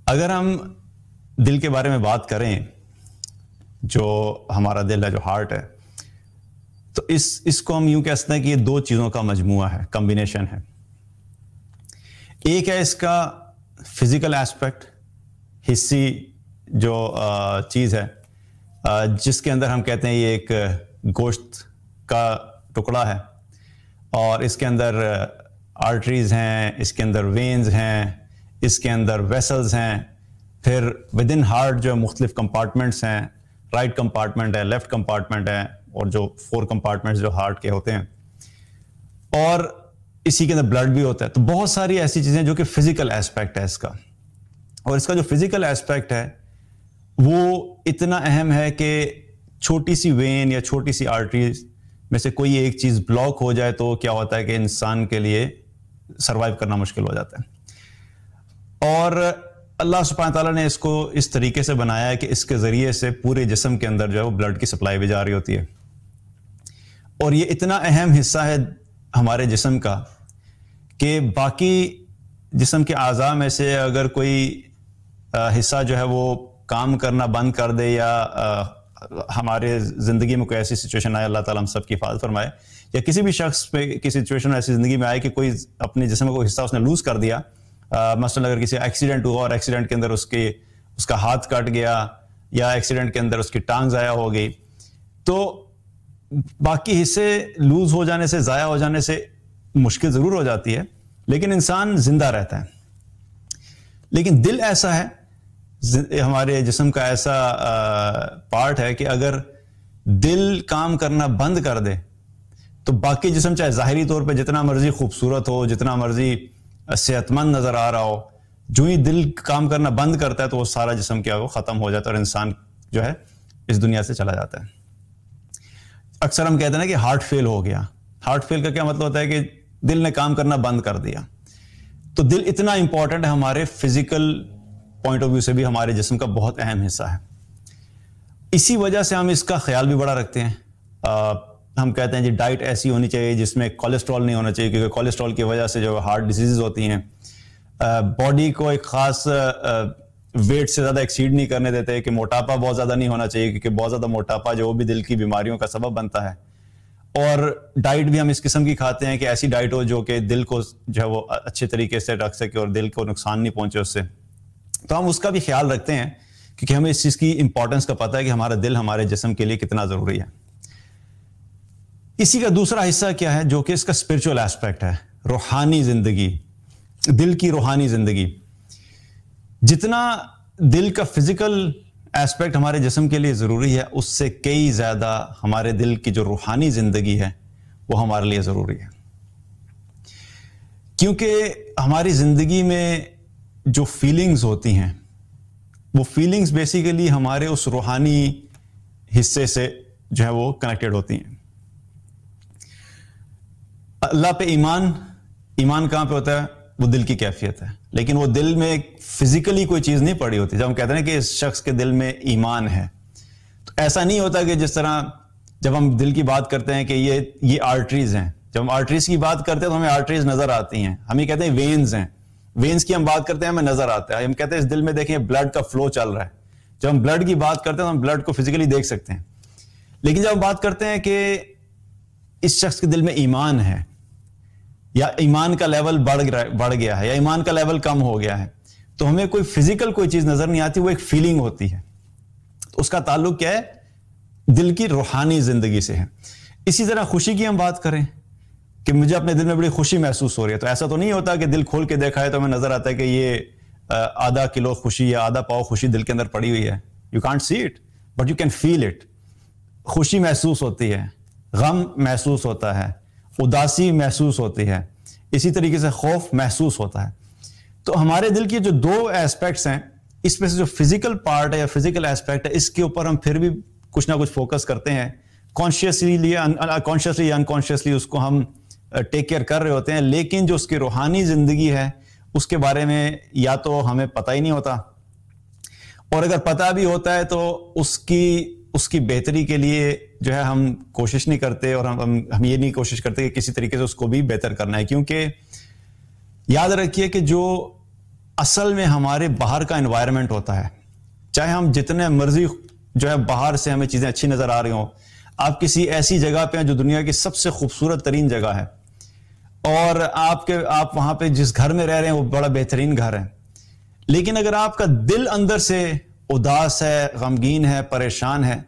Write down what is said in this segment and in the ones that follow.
اگر ہم دل کے بارے میں بات کریں، جو ہمارا دل ہے، جو ہارٹ ہے، تو اس کو ہم یوں کہہ سکتے ہیں کہ یہ دو چیزوں کا مجموعہ ہے، کمبینیشن ہے۔ ایک ہے اس کا فزیکل ایسپیکٹ، حصی جو چیز ہے، جس کے اندر ہم کہتے ہیں یہ ایک گوشت کا ٹکڑا ہے، اور اس کے اندر آرٹریز ہیں، اس کے اندر وینز ہیں، اس کے اندر ویسلز ہیں، پھر ود ان ہارٹ جو مختلف کمپارٹمنٹس ہیں، رائٹ کمپارٹمنٹ ہے، لیفٹ کمپارٹمنٹ ہے، اور جو 4 کمپارٹمنٹس جو ہارٹ کے ہوتے ہیں، اور اسی کے اندر بلڈ بھی ہوتا ہے۔ تو بہت ساری ایسی چیزیں جو کہ فزیکل ایسپیکٹ ہے اس کا، اور اس کا جو فزیکل ایسپیکٹ ہے وہ اتنا اہم ہے کہ چھوٹی سی وین یا چھوٹی سی آرٹریز میں سے کوئی ایک چیز بلاک ہو جائے تو کیا ہوتا ہے کہ انسان کے لیے سروائیو کرنا مشکل ہو جاتا ہے۔ اور اللہ سبحانہ تعالیٰ نے اس کو اس طریقے سے بنایا ہے کہ اس کے ذریعے سے پورے جسم کے اندر جو ہے وہ بلڈ کی سپلائی بھی جاری ہوتی ہے، اور یہ اتنا اہم حصہ ہے ہمارے جسم کا کہ باقی جسم کے اعضاء میں سے اگر کوئی حصہ جو ہے وہ کام کرنا بند کر دے، یا ہمارے زندگی میں کوئی ایسی سچویشن آئے، اللہ تعالیٰ ہم سب کی حفاظت فرمائے، یا کسی بھی شخص پہ کسی سچویشن ایسی زندگی میں آئے کہ کوئی اپنے جسم کا کوئی حصہ اس نے لوز کر دیا، مثلا اگر کسی ایکسیڈنٹ ہوا اور ایکسیڈنٹ کے اندر اس کا ہاتھ کٹ گیا، یا ایکسیڈنٹ کے اندر اس کی ٹانگ ضائع ہو گئی، تو باقی حصے لوز ہو جانے سے، ضائع ہو جانے سے مشکل ضرور ہو جاتی ہے، لیکن انسان زندہ رہتا ہے۔ لیکن دل ایسا ہے، ہمارے جسم کا ایسا پارٹ ہے کہ اگر دل کام کرنا بند کر دے تو باقی جسم چاہے ظاہری طور پہ جتنا مرضی خوبصورت ہو، جتنا مرضی صحت مند نظر آ رہا ہو، جو ہی دل کام کرنا بند کرتا ہے تو وہ سارا جسم کیا وہ ختم ہو جاتا ہے، اور انسان جو ہے اس دنیا سے چلا جاتا ہے۔ اکثر ہم کہتے ہیں نا کہ ہارٹ فیل ہو گیا۔ ہارٹ فیل کا کیا مطلب ہوتا ہے کہ دل نے کام کرنا بند کر دیا۔ تو دل اتنا امپورٹنٹ ہے، ہمارے فزیکل پوائنٹ آف ویو سے بھی ہمارے جسم کا بہت اہم حصہ ہے۔ اسی وجہ سے ہم اس کا خیال بھی بڑا رکھتے ہیں۔ ہم کہتے ہیں جی ڈائٹ ایسی ہونی چاہیے جس میں کولیسٹرول نہیں ہونا چاہیے، کیونکہ کولیسٹرول کی وجہ سے جو ہارٹ ڈیزیز ہوتی ہیں۔ باڈی کو ایک خاص ویٹ سے زیادہ ایکسیڈ نہیں کرنے دیتے، کہ موٹاپا بہت زیادہ نہیں ہونا چاہیے، کیونکہ بہت زیادہ موٹاپا جو بھی دل کی بیماریوں کا سبب بنتا ہے۔ اور ڈائٹ بھی ہم اس قسم کی کھاتے ہیں کہ ایسی ڈائٹ ہو جو کہ دل کو جو ہے وہ اچھے طریقے سے رکھ سکے اور دل کو نقصان نہیں پہنچے اس سے۔ تو ہم اس کا بھی خیال رکھتے ہیں، کیونکہ ہمیں اس چیز کی امپورٹنس کا پتہ ہے کہ ہمارا دل ہمارے جسم کے لیے کتنا ضروری ہے۔ اسی کا دوسرا حصہ کیا ہے، جو کہ اس کا اسپرچول ایسپیکٹ ہے، روحانی زندگی، دل کی روحانی زندگی۔ جتنا دل کا فزیکل ایسپیکٹ ہمارے جسم کے لیے ضروری ہے، اس سے کئی زیادہ ہمارے دل کی جو روحانی زندگی ہے وہ ہمارے لیے ضروری ہے، کیونکہ ہماری زندگی میں جو فیلنگز ہوتی ہیں وہ فیلنگز بیسیکلی ہمارے اس روحانی حصے سے جو ہے وہ کنیکٹڈ ہوتی ہیں۔ اللہ پہ ایمان کہاں پہ ہوتا ہے؟ وہ دل کی کیفیت ہے، لیکن وہ دل میں فزیکلی کوئی چیز نہیں پڑی ہوتی۔ جب ہم کہتے ہیں کہ اس شخص کے دل میں ایمان ہے، تو ایسا نہیں ہوتا کہ جس طرح جب ہم دل کی بات کرتے ہیں کہ یہ آرٹریز ہیں، جب ہم آرٹریز کی بات کرتے ہیں تو ہمیں آرٹریز نظر آتی ہیں، ہم یہ کہتے ہیں وینز ہیں، وینز کی ہم بات کرتے ہیں ہمیں نظر آتا ہے، ہم کہتے ہیں اس دل میں دیکھیں بلڈ کا فلو چل رہا ہے۔ جب ہم بلڈ کی بات کرتے ہیں تو ہم بلڈ کو فزیکلی دیکھ سکتے ہیں، لیکن جب ہم بات کرتے ہیں کہ اس شخص کے دل میں ایمان ہے، یا ایمان کا لیول بڑھ گیا ہے، یا ایمان کا لیول کم ہو گیا ہے، تو ہمیں کوئی فزیکل کوئی چیز نظر نہیں آتی، وہ ایک فیلنگ ہوتی ہے۔ تو اس کا تعلق کیا ہے؟ دل کی روحانی زندگی سے ہے۔ اسی طرح خوشی کی ہم بات کریں کہ مجھے اپنے دل میں بڑی خوشی محسوس ہو رہی ہے، تو ایسا تو نہیں ہوتا کہ دل کھول کے دیکھا ہے تو ہمیں نظر آتا ہے کہ یہ آدھا کلو خوشی یا آدھا پاؤ خوشی دل کے اندر پڑی ہوئی ہے۔ You can't see it but you can feel it. خوشی محسوس ہوتی ہے، غم محسوس ہوتا ہے، اداسی محسوس ہوتی ہے، اسی طریقے سے خوف محسوس ہوتا ہے۔ تو ہمارے دل کی جو 2 ایسپیکٹس ہیں، اس میں سے جو فزیکل پارٹ ہے یا فزیکل ایسپیکٹ ہے، اس کے اوپر ہم پھر بھی کچھ نہ کچھ فوکس کرتے ہیں، کانشیسلی یا انکانشیسلی اس کو ہم ٹیک کیئر کر رہے ہوتے ہیں، لیکن جو اس کی روحانی زندگی ہے اس کے بارے میں یا تو ہمیں پتہ ہی نہیں ہوتا، اور اگر پتہ بھی ہوتا ہے تو اس کی بہتری کے لیے جو ہے ہم کوشش نہیں کرتے، اور ہم یہ نہیں کوشش کرتے کہ کسی طریقے سے اس کو بھی بہتر کرنا ہے، کیونکہ یاد رکھیے کہ جو اصل میں ہمارے باہر کا انوائرمنٹ ہوتا ہے. چاہے ہم جتنے مرضی جو ہے باہر سے ہمیں چیزیں اچھی نظر آ رہی ہوں, آپ کسی ایسی جگہ پہ ہیں جو دنیا کی سب سے خوبصورت ترین جگہ ہے, اور آپ وہاں پہ جس گھر میں رہ رہے ہیں وہ بڑا بہترین گھر ہے, لیکن اگر آپ کا دل اندر سے اداس ہے, غمگین ہے, پریشان ہے,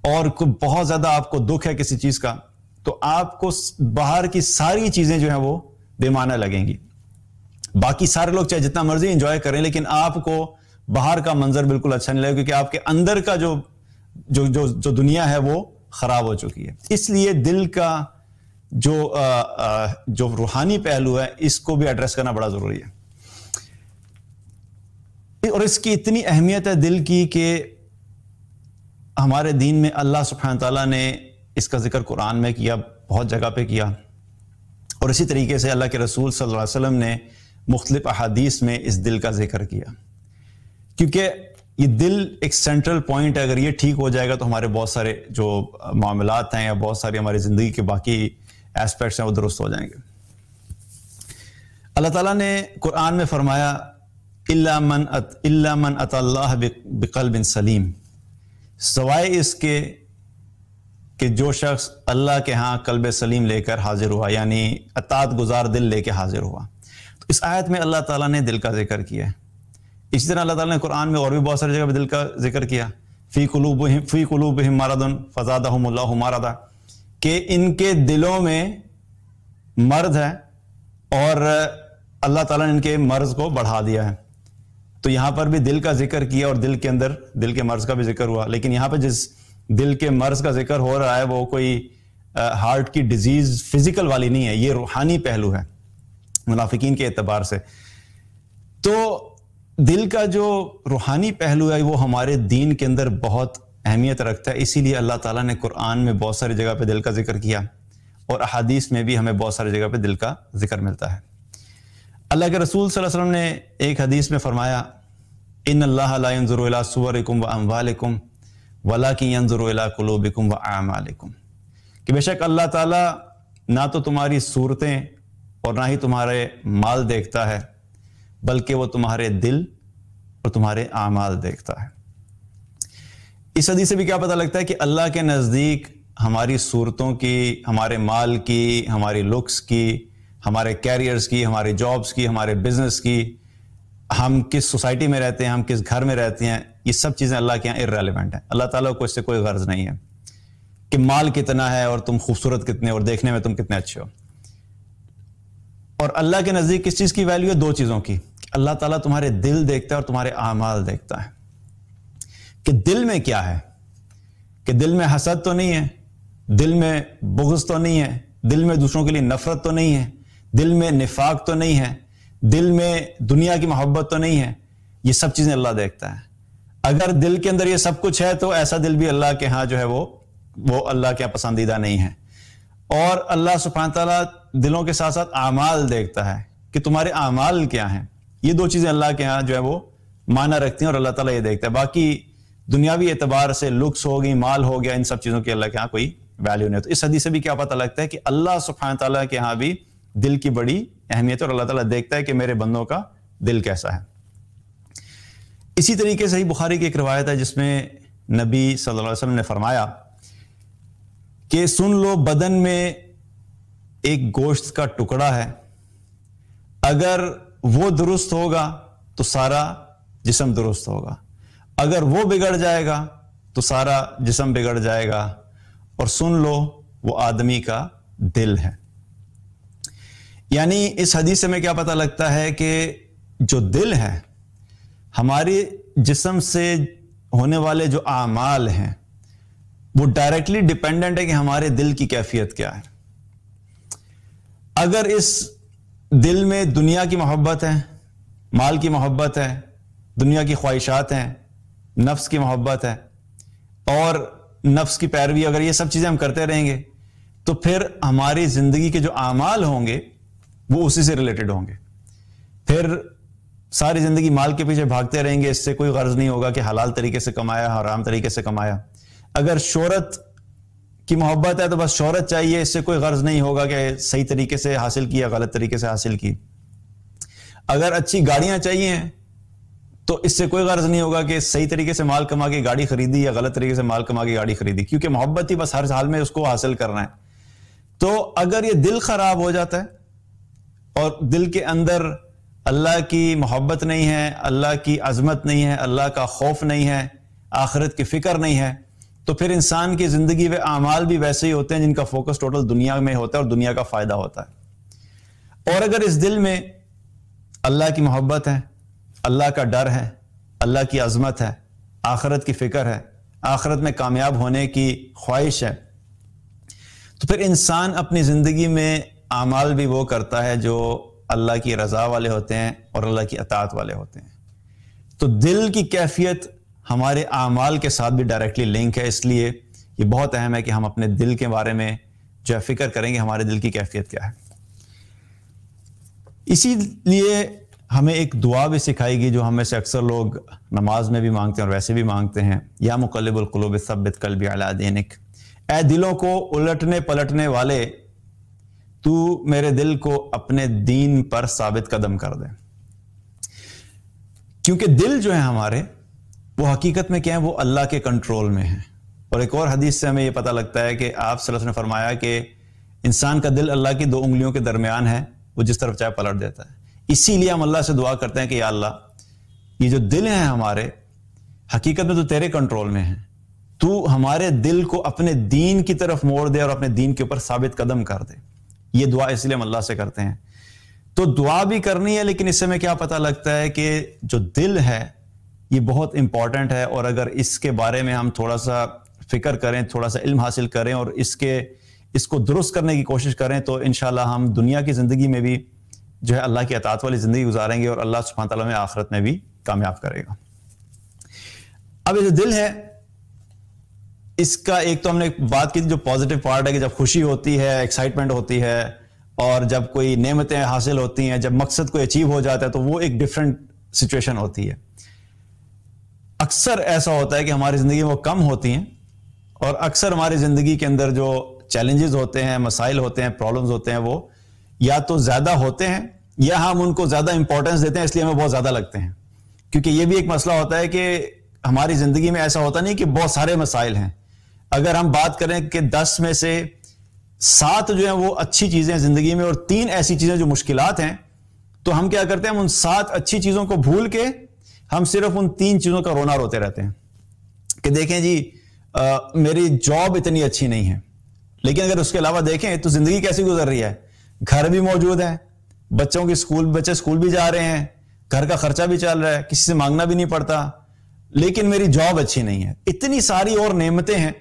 اور بہت زیادہ آپ کو دکھ ہے کسی چیز کا, تو آپ کو باہر کی ساری چیزیں جو ہیں وہ بے معنی لگیں گی. باقی سارے لوگ چاہے جتنا مرضی انجوائے کریں, لیکن آپ کو باہر کا منظر بالکل اچھا نہیں لگے, کیونکہ آپ کے اندر کا جو دنیا ہے وہ خراب ہو چکی ہے. اس لیے دل کا جو روحانی پہلو ہے اس کو بھی ایڈریس کرنا بڑا ضروری ہے. اور اس کی اتنی اہمیت ہے دل کی کہ ہمارے دین میں اللہ سبحانہ تعالیٰ نے اس کا ذکر قرآن میں کیا, بہت جگہ پہ کیا, اور اسی طریقے سے اللہ کے رسول صلی اللہ علیہ وسلم نے مختلف احادیث میں اس دل کا ذکر کیا, کیونکہ یہ دل ایک سینٹرل پوائنٹ ہے. اگر یہ ٹھیک ہو جائے گا تو ہمارے بہت سارے جو معاملات ہیں یا بہت ساری ہماری زندگی کے باقی ایسپیکٹس ہیں وہ درست ہو جائیں گے. اللہ تعالیٰ نے قرآن میں فرمایا الا من اتى اللہ بقلب سلیم, سوائے اس کے کہ جو شخص اللہ کے ہاں قلب سلیم لے کر حاضر ہوا, یعنی اطاعت گزار دل لے کے حاضر ہوا. تو اس آیت میں اللہ تعالیٰ نے دل کا ذکر کیا ہے. اسی طرح اللہ تعالیٰ نے قرآن میں اور بھی بہت ساری جگہ پہ دل کا ذکر کیا, فی قلوبہم مرض فزادہم اللہ مرضا, کہ ان کے دلوں میں مرض ہے اور اللہ تعالیٰ نے ان کے مرض کو بڑھا دیا ہے. تو یہاں پر بھی دل کا ذکر کیا اور دل کے اندر دل کے مرض کا بھی ذکر ہوا, لیکن یہاں پہ جس دل کے مرض کا ذکر ہو رہا ہے وہ کوئی ہارٹ کی ڈیزیز فزیکل والی نہیں ہے, یہ روحانی پہلو ہے منافقین کے اعتبار سے. تو دل کا جو روحانی پہلو ہے وہ ہمارے دین کے اندر بہت اہمیت رکھتا ہے, اسی لیے اللہ تعالیٰ نے قرآن میں بہت ساری جگہ پہ دل کا ذکر کیا, اور احادیث میں بھی ہمیں بہت ساری جگہ پہ دل کا ذکر ملتا ہے. اللہ کے رسول صلی اللہ علیہ وسلم نے ایک حدیث میں فرمایا ان اللہ لا ينظر الى صورکم واموالکم ولکن ينظر الى قلوبکم واعمالکم, کہ بے شک اللہ تعالیٰ نہ تو تمہاری صورتیں اور نہ ہی تمہارے مال دیکھتا ہے, بلکہ وہ تمہارے دل اور تمہارے اعمال دیکھتا ہے. اس حدیث سے بھی کیا پتہ لگتا ہے کہ اللہ کے نزدیک ہماری صورتوں کی, ہمارے مال کی, ہماری لکس کی, ہمارے کیریئرز کی, ہمارے جابز کی, ہمارے بزنس کی, ہم کس سوسائٹی میں رہتے ہیں, ہم کس گھر میں رہتے ہیں, یہ سب چیزیں اللہ کے یہاں ارریلیونٹ ہیں. اللہ تعالیٰ کو اس سے کوئی غرض نہیں ہے کہ مال کتنا ہے اور تم خوبصورت کتنے اور دیکھنے میں تم کتنے اچھے ہو. اور اللہ کے نزدیک کس چیز کی ویلیو ہے؟ دو چیزوں کی. اللہ تعالیٰ تمہارے دل دیکھتا ہے اور تمہارے اعمال دیکھتا ہے, کہ دل میں کیا ہے, کہ دل میں حسد تو نہیں ہے, دل میں بغض تو نہیں ہے, دل میں دوسروں کے لیے نفرت تو نہیں ہے, دل میں نفاق تو نہیں ہے, دل میں دنیا کی محبت تو نہیں ہے. یہ سب چیزیں اللہ دیکھتا ہے. اگر دل کے اندر یہ سب کچھ ہے تو ایسا دل بھی اللہ کے ہاں جو ہے وہ اللہ کے ہاں پسندیدہ نہیں ہے. اور اللہ سبحانہ تعالیٰ دلوں کے ساتھ ساتھ اعمال دیکھتا ہے کہ تمہارے اعمال کیا ہیں. یہ دو چیزیں اللہ کے ہاں جو ہے وہ معنی رکھتی ہیں اور اللہ تعالیٰ یہ دیکھتا ہے. باقی دنیاوی اعتبار سے لکس ہو گئی, مال ہو گیا, ان سب چیزوں کی اللہ کے ہاں کوئی ویلیو نہیں. تو اس حدیث سے بھی کیا پتہ لگتا ہے کہ اللہ سبحانہ تعالیٰ کے ہاں بھی دل کی بڑی اہمیت ہے, اور اللہ تعالیٰ دیکھتا ہے کہ میرے بندوں کا دل کیسا ہے. اسی طریقے سے ہی بخاری کی ایک روایت ہے جس میں نبی صلی اللہ علیہ وسلم نے فرمایا کہ سن لو, بدن میں ایک گوشت کا ٹکڑا ہے, اگر وہ درست ہوگا تو سارا جسم درست ہوگا, اگر وہ بگڑ جائے گا تو سارا جسم بگڑ جائے گا, اور سن لو وہ آدمی کا دل ہے. یعنی اس حدیث سے میں کیا پتہ لگتا ہے کہ جو دل ہے, ہمارے جسم سے ہونے والے جو اعمال ہیں وہ ڈائریکٹلی ڈیپینڈنٹ ہے کہ ہمارے دل کی کیفیت کیا ہے. اگر اس دل میں دنیا کی محبت ہے, مال کی محبت ہے, دنیا کی خواہشات ہیں, نفس کی محبت ہے, اور نفس کی پیروی, اگر یہ سب چیزیں ہم کرتے رہیں گے تو پھر ہماری زندگی کے جو اعمال ہوں گے وہ اسی سے ریلیٹڈ ہوں گے. پھر ساری زندگی مال کے پیچھے بھاگتے رہیں گے, اس سے کوئی غرض نہیں ہوگا کہ حلال طریقے سے کمایا, حرام طریقے سے کمایا. اگر شہرت کی محبت ہے تو بس شہرت چاہیے, اس سے کوئی غرض نہیں ہوگا کہ صحیح طریقے سے حاصل کی یا غلط طریقے سے حاصل کی. اگر اچھی گاڑیاں چاہیے تو اس سے کوئی غرض نہیں ہوگا کہ صحیح طریقے سے مال کما کے گاڑی خریدی یا غلط طریقے سے مال کما کے گاڑی خریدی، کیونکہ محبت ہی بس ہر حال میں اس کو حاصل کرنا ہے. تو اگر یہ دل خراب ہو جاتا ہے اور دل کے اندر اللہ کی محبت نہیں ہے، اللہ کی عظمت نہیں ہے، اللہ کا خوف نہیں ہے، آخرت کی فکر نہیں ہے، تو پھر انسان کی زندگی میں اعمال بھی ویسے ہی ہوتے ہیں جن کا فوکس ٹوٹل دنیا میں ہوتا ہے اور دنیا کا فائدہ ہوتا ہے. اور اگر اس دل میں اللہ کی محبت ہے، اللہ کا ڈر ہے، اللہ کی عظمت ہے، آخرت کی فکر ہے، آخرت میں کامیاب ہونے کی خواہش ہے، تو پھر انسان اپنی زندگی میں اعمال بھی وہ کرتا ہے جو اللہ کی رضا والے ہوتے ہیں اور اللہ کی اطاعت والے ہوتے ہیں. تو دل کی کیفیت ہمارے اعمال کے ساتھ بھی ڈائریکٹلی لنک ہے، اس لیے یہ بہت اہم ہے کہ ہم اپنے دل کے بارے میں جو ہے فکر کریں گے ہمارے دل کی کیفیت کیا ہے. اسی لیے ہمیں ایک دعا بھی سکھائی گئی جو ہم میں سے اکثر لوگ نماز میں بھی مانگتے ہیں اور ویسے بھی مانگتے ہیں. یا مقلب القلوب ثبت قلبی علی دینک، اے دلوں کو الٹنے پلٹنے والے تو میرے دل کو اپنے دین پر ثابت قدم کر دے. کیونکہ دل جو ہے ہمارے وہ حقیقت میں کیا ہے، وہ اللہ کے کنٹرول میں ہیں. اور ایک اور حدیث سے ہمیں یہ پتہ لگتا ہے کہ آپ صلی اللہ علیہ وسلم نے فرمایا کہ انسان کا دل اللہ کی 2 انگلیوں کے درمیان ہے، وہ جس طرف چاہے پلٹ دیتا ہے. اسی لیے ہم اللہ سے دعا کرتے ہیں کہ یا اللہ یہ جو دل ہیں ہمارے حقیقت میں تو تیرے کنٹرول میں ہیں، تو ہمارے دل کو اپنے دین کی طرف موڑ دے اور اپنے دین کے اوپر ثابت قدم کر دے. یہ دعا اس لیے ہم اللہ سے کرتے ہیں. تو دعا بھی کرنی ہے، لیکن اس سے ہمیں کیا پتہ لگتا ہے کہ جو دل ہے یہ بہت امپورٹنٹ ہے، اور اگر اس کے بارے میں ہم تھوڑا سا فکر کریں، تھوڑا سا علم حاصل کریں اور اس کو درست کرنے کی کوشش کریں تو انشاءاللہ ہم دنیا کی زندگی میں بھی جو ہے اللہ کی اطاعت والی زندگی گزاریں گے اور اللہ سبحانہ تعالیٰ میں آخرت میں بھی کامیاب کرے گا. اب یہ جو دل ہے اس کا ایک تو ہم نے بات کی جو پازیٹیو پارٹ ہے کہ جب خوشی ہوتی ہے، ایکسائٹمنٹ ہوتی ہے، اور جب کوئی نعمتیں حاصل ہوتی ہیں، جب مقصد کوئی اچیو ہو جاتا ہے تو وہ ایک ڈیفرنٹ سچویشن ہوتی ہے. اکثر ایسا ہوتا ہے کہ ہماری زندگی میں وہ کم ہوتی ہیں، اور اکثر ہماری زندگی کے اندر جو چیلنجز ہوتے ہیں، مسائل ہوتے ہیں، پرابلمز ہوتے ہیں، وہ یا تو زیادہ ہوتے ہیں یا ہم ان کو زیادہ امپورٹنس دیتے ہیں، اس لیے ہمیں بہت زیادہ لگتے ہیں. کیونکہ یہ بھی ایک مسئلہ ہوتا ہے کہ ہماری زندگی میں ایسا ہوتا نہیں کہ بہت سارے مسائل ہیں. اگر ہم بات کریں کہ 10 میں سے 7 جو ہیں وہ اچھی چیزیں ہیں زندگی میں اور 3 ایسی چیزیں جو مشکلات ہیں، تو ہم کیا کرتے ہیں، ہم ان 7 اچھی چیزوں کو بھول کے ہم صرف ان 3 چیزوں کا رونا روتے رہتے ہیں کہ دیکھیں جی میری جاب اتنی اچھی نہیں ہے. لیکن اگر اس کے علاوہ دیکھیں تو زندگی کیسی گزر رہی ہے، گھر بھی موجود ہے، بچے اسکول بھی جا رہے ہیں، گھر کا خرچہ بھی چل رہا ہے، کسی سے مانگنا بھی نہیں پڑتا، لیکن میری جاب اچھی نہیں ہے. اتنی ساری اور نعمتیں ہیں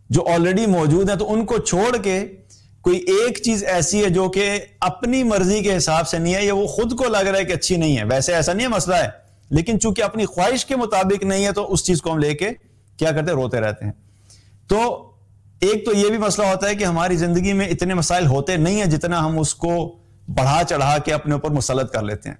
جو آلریڈی موجود ہیں، تو ان کو چھوڑ کے کوئی ایک چیز ایسی ہے جو کہ اپنی مرضی کے حساب سے نہیں ہے یا وہ خود کو لگ رہا ہے کہ اچھی نہیں ہے، ویسے ایسا نہیں ہے مسئلہ ہے، لیکن چونکہ اپنی خواہش کے مطابق نہیں ہے تو اس چیز کو ہم لے کے کیا کرتے ہیں، روتے رہتے ہیں. تو ایک تو یہ بھی مسئلہ ہوتا ہے کہ ہماری زندگی میں اتنے مسائل ہوتے نہیں ہیں جتنا ہم اس کو بڑھا چڑھا کے اپنے اوپر مسلط کر لیتے ہیں.